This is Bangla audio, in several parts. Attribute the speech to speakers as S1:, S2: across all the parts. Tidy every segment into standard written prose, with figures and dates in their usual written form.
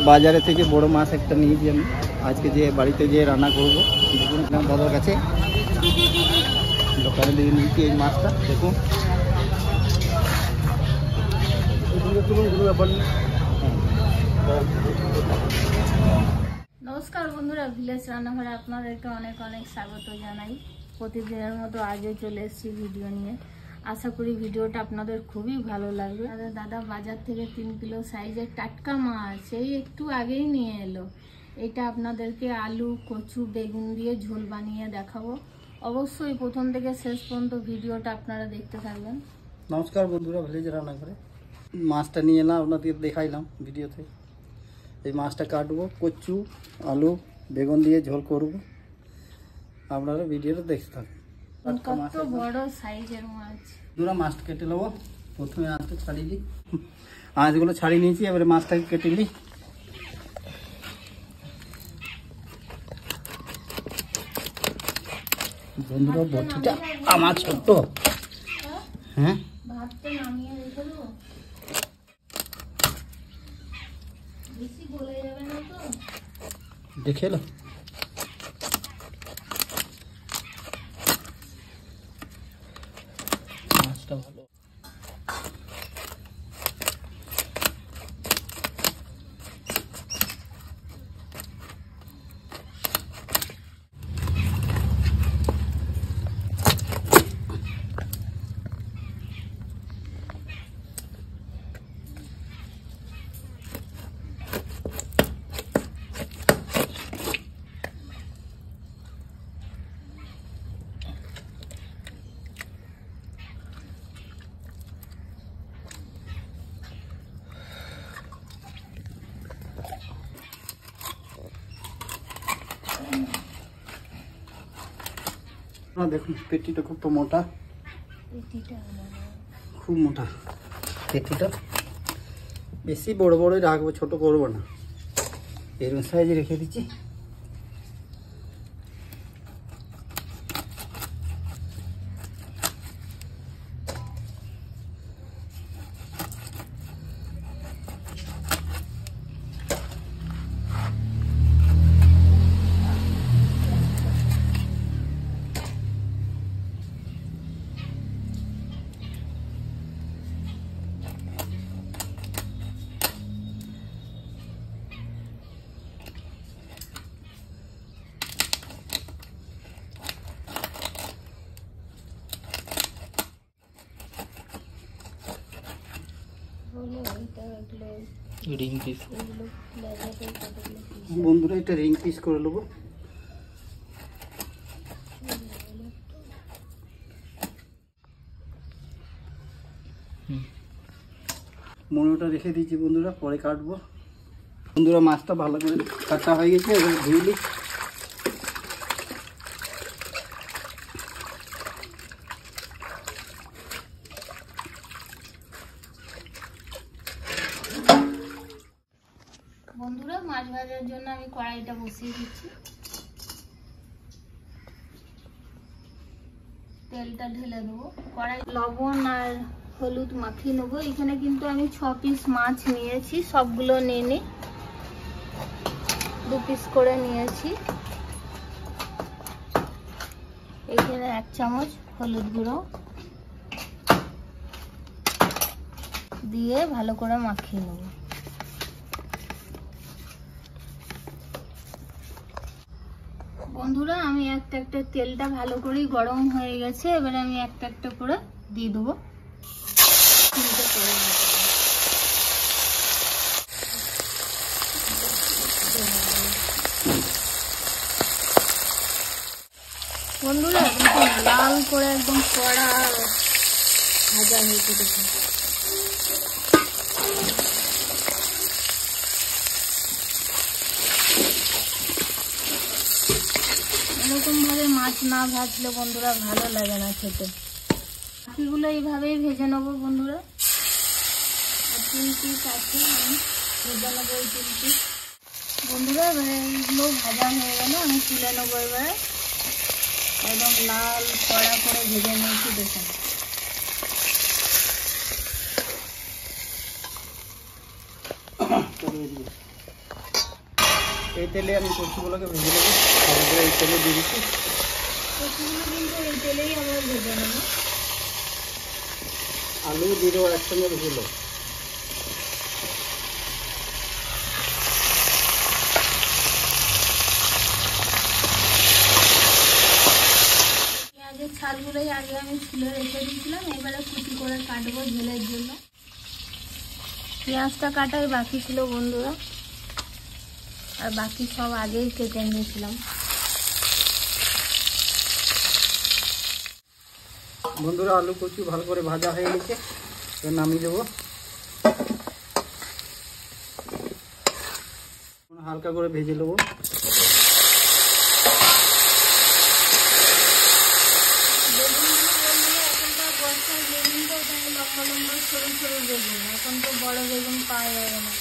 S1: বাজারে থেকে বড় মাছ একটা নিয়েছি আমি আজকে যে বাড়িতে যে রান্না করবো। দেখুন দাদার কাছে দোকানে দিয়ে নিয়েছি এই মাছটা। দেখুন
S2: নমস্কার বন্ধুরা, ভিলেজ রান্নাঘরে আপনাদেরকে অনেক অনেক স্বাগত জানাই। প্রতিদিনের মতো আজও চলে এসেছি ভিডিও নিয়ে। আশা করি ভিডিওটা আপনাদের খুবই ভালো লাগবে। দাদা বাজার থেকে 3 কিলো সাইজের টাটকা মাছ এই একটু আগেই নিয়ে এলো। এটা আপনাদেরকে আলু, কচু, বেগুন দিয়ে ঝোল বানিয়ে দেখাবো। অবশ্যই প্রথম থেকে শেষ পর্যন্ত ভিডিওটা আপনারা দেখতে থাকবেন।
S1: নমস্কার বন্ধুরা, ভিলেজ রান্নাঘরে মাছটা নিয়ে এলাম, আপনাদের দেখাইলাম ভিডিওতে। এই মাছটা কাটবো, কচু, আলু, বেগুন দিয়ে ঝোল করব। আপনারা ভিডিওটা দেখতে থাকুন।
S2: কত বড় সাইজের মাছ।
S1: দুটো মাছ কেটে নেবো। প্রথমে আঁচটা ছাড়িয়ে দিই। আঁচগুলো ছাড়িয়ে নিয়েছি, এবারে মাছটাকে কেটে নিই। বন্ধুরা বটিটা আমার ছোট্ট, হ্যাঁ
S2: ভাতটা নামিয়ে রেখে দেবো, বেশি গলে যাবে না তো।
S1: দেখে এলো মাছটা ভালো। দেখুন পেটিটা খুব মোটা, খুব মোটা পেটিটা। বেশি বড় বড়ই রাখবো, ছোট করবো না। এরকম সাইজে রেখে দিচ্ছি। রিং পিস বন্ধুরা, এটা রিং পিস করে নেবো। মনোটা রেখে দিয়েছি বন্ধুরা, পরে কাটবো। বন্ধুরা মাছটা ভালো করে কাটা হয়ে গেছে, এবার ধুয়ে নিই।
S2: বন্ধুরা মাছ ভাজার জন্য আমি কড়াইটা বসিয়ে দিচ্ছি। তেলটা ঢেলে দেবো। কড়াই লবণ আর হলুদ মাখিয়ে নেবো। এখানে কিন্তু আমি 6 পিস মাছ নিয়েছি, সবগুলো নিয়ে নিই। 2 পিস করে নিয়েছি। এখানে 1 চামচ হলুদ গুঁড়ো দিয়ে ভালো করে মাখিয়ে নেবো। বন্ধুরা আমি একটা একটা তেলটা ভালো করে গরম হয়ে গেছে, এবারে আমি একটা একটা করে দিয়ে দেবো। বন্ধুরা একদম লাল করে একদম কড়া ভাজা হয়েছে। দেখুন এরকম ভাবে মাছ না ভাজলে বন্ধুরা ভালো লাগে না খেতে। বাকিগুলো এইভাবেই ভেজে নেবো বন্ধুরা। আর 3 পিস আছে, আমি ভেজে নেবো এই 3 পিস। বন্ধুরা এবারে এইগুলো ভাজা হয়ে গেল, আমি তুলে নেবো। এবারে একদম লাল কড়া করে ভেজে নিয়েছি। দেখুন
S1: তেলটা দিয়ে দিয়ে এই তেলে আমি কচুগুলোকে ভেজে নেবো। ভালো করে এই তেলে দিয়ে দিচ্ছি।
S2: কচুগুলো কিন্তু এই তেলেই আমরা ভেজে নেবো।
S1: আলু দিয়ে দেবো একসঙ্গে ভেজে নেবো।
S2: পেঁয়াজের ছালগুলোই আগে আমি ছুলে রেখে দিয়েছিলাম, এবারে কুচি করে কাটবো ঝোলের জন্য। পেঁয়াজটা কাটাই বাকি ছিল বন্ধুরা, আর বাকি সব আগেই কেটে নিয়েছিলাম।
S1: বন্ধুরা আলু কচু ভালো করে ভাজা হয়ে গেছে, এবার নামিয়ে দেবো। হালকা করে ভেজে নেবো।
S2: এখন তো বড় বেগুন পাওয়া যাবে না,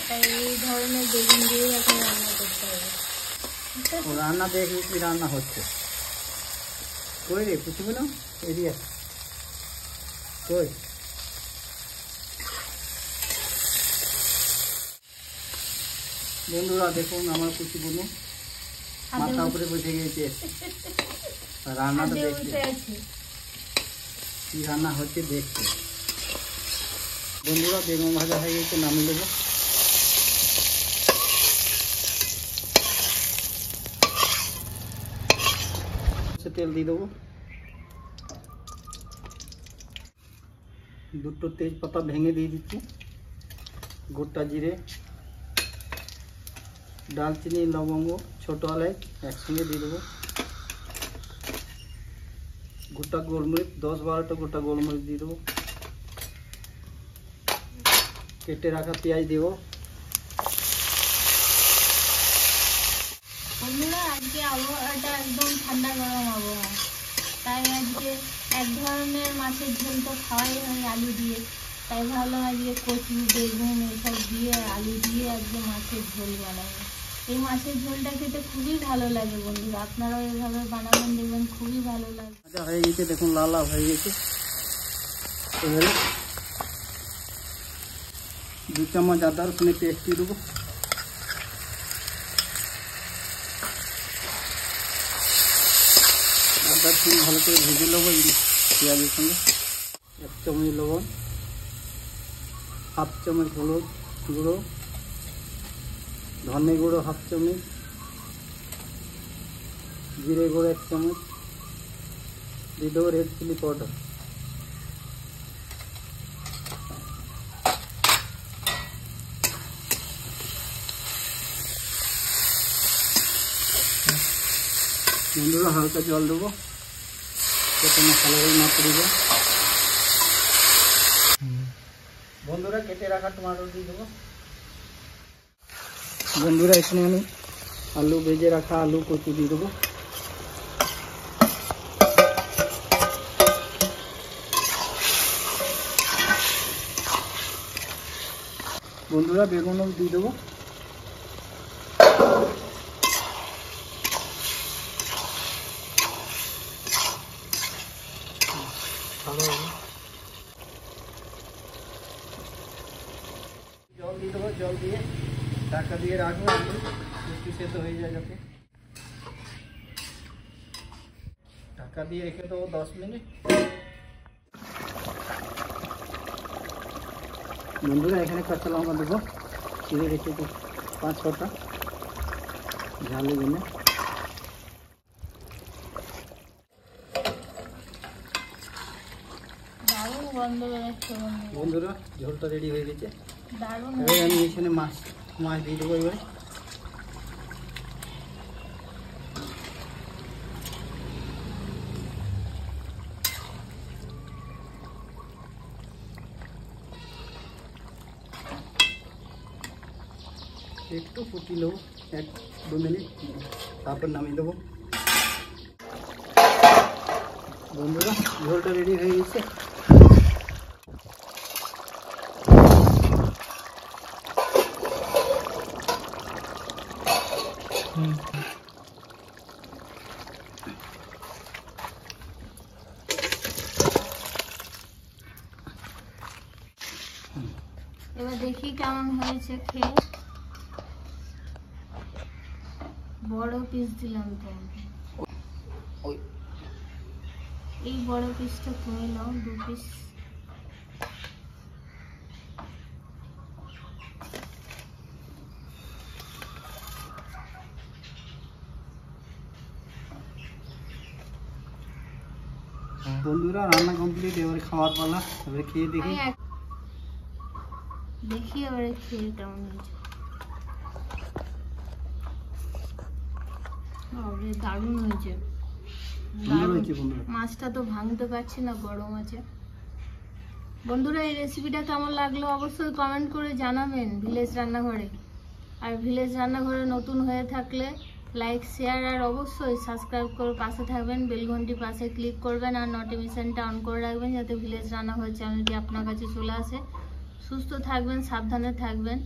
S2: তাই এই ধরনের বেগুন দিয়ে এখন রান্না করতে হবে।
S1: রান্না দেখবি কি রান্না হচ্ছে। কই রে পুচু না এরিয়া কই? বন্ধুরা দেখুন আমার কুচিগুলো মাথা উপরে বসে গিয়েছে। রান্নাটা দেখছে, কি রান্না হচ্ছে দেখছে। বন্ধুরা বেগুন ভাজা হয়ে গেছে, নামিয়ে দেবো। তেল দিয়ে দেবো। দুটো তেজপাতা ভেঙে দিয়ে দিচ্ছি। গোটা জিরে, দালচিনি, লবঙ্গ, ছোট এলাচ একসঙ্গে দিয়ে দেবো। গোটা গোলমরিচ 10-12টা গোটা গোলমরিচ দিয়ে দেবো। কেটে রাখা পেঁয়াজ দেবো।
S2: বন্ধুরা আজকে আবহাওয়াটা একদম ঠান্ডা গরম আবহাওয়া, তাই আজকে এক ধরনের মাছের ঝোল তো খাওয়াই হয় আলু দিয়ে, তাই ভাবলাম আজকে কচু বেগুন এসব দিয়ে আলু দিয়ে আজকে মাছের ঝোল বানাবো। এই মাছের ঝোলটা খেতে খুবই ভালো লাগে বন্ধুরা, আপনারাও এভাবে বানাবেন, দেখবেন খুবই ভালো লাগে।
S1: ভাজা হয়ে গেছে দেখুন, লাল লাল হয়ে গেছে। এবারে 2 চামচ আদা রসুনের পেস্ট দিয়ে দেবো। আদা রসুন ভালো করে ভেজে নেবো পেঁয়াজের সঙ্গে। 1 চামচ লবণ, 1/2 চামচ হলুদ গুঁড়ো, ধনে গুঁড়ো 1/2 চামচ, জিরে গুঁড়ো 1 চামচ, দিয়ে দেবো রেড চিলি পাউডার। বন্ধুরা হালকা জল দেবো যাতে মশলাগুলো না পড়ে যায়। বন্ধুরা কেটে রাখা টমেটো দিয়ে দেবো। বন্ধুরা এখানে আমি আলু ভেজে রাখা আলু কচু দিয়ে দেবো। বন্ধুরা বেগুনও দিয়ে দেবো। জল দিয়ে দেবো, জল দিয়ে ঢাকা দিয়ে রাখবো একটু সেদ্ধ হয়ে যায় যাতে। ঢাকা দিয়ে রেখে দেবো 10 মিনিট। বন্ধুরা এখানে কাঁচা লঙ্কা দেবো, চিড়ে রেখে 5-6টা ঝালের জন্য।
S2: দারুণ গন্ধ বেরোচ্ছে
S1: বন্ধুরা ঝোলটা রেডি হয়ে গেছে।
S2: দারুণ।
S1: এবার আমি এখানে মাছ দিয়ে দেবো। এবার একটু ফুটিয়ে নেবো 1-2 মিনিট, তারপর নামিয়ে দেবো। বন্ধুরা ঝোলটা রেডি হয়ে গেছে।
S2: এবার দেখি কেমন হয়েছে খেয়ে। বড় পিস দিলাম তো, এই বড় পিসটা তুমি নাও, 2 পিস।
S1: বন্ধুরা রান্না কমপ্লিট, এবারে খাওয়ার পালা। এবারে খেয়ে দেখি।
S2: দেখি এবারে খেয়ে কেমন হয়েছে। দারুণ হয়েছে,
S1: সুন্দর হয়েছে বন্ধুরা।
S2: মাছটা তো ভাঙতে পারছি না, গরম আছে। বন্ধুরা এই রেসিপিটা কেমন লাগলো অবশ্যই কমেন্ট করে জানাবেন ভিলেজ রান্নাঘরে। আর ভিলেজ রান্নাঘরে নতুন হয়ে থাকলে লাইক, শেয়ার আর অবশ্যই সাবস্ক্রাইব করে পাশে থাকবেন। বেল ঘন্টি পাশে ক্লিক করবেন আর নোটিফিকেশনটা অন করে রাখবেন, যাতে ভিলেজ রান্নাঘর চ্যানেলটি আপনার কাছে চলে আসে। সুস্থ থাকবেন, সাবধানে থাকবেন।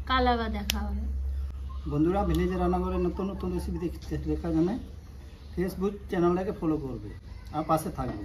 S2: কাল আবার দেখা হবে।
S1: বন্ধুরা ভিলেজের রান্নাঘরে নতুন নতুন রেসিপি দেখার জন্য ফেসবুক চ্যানেলটাকে ফলো করবে আর পাশে থাকবে।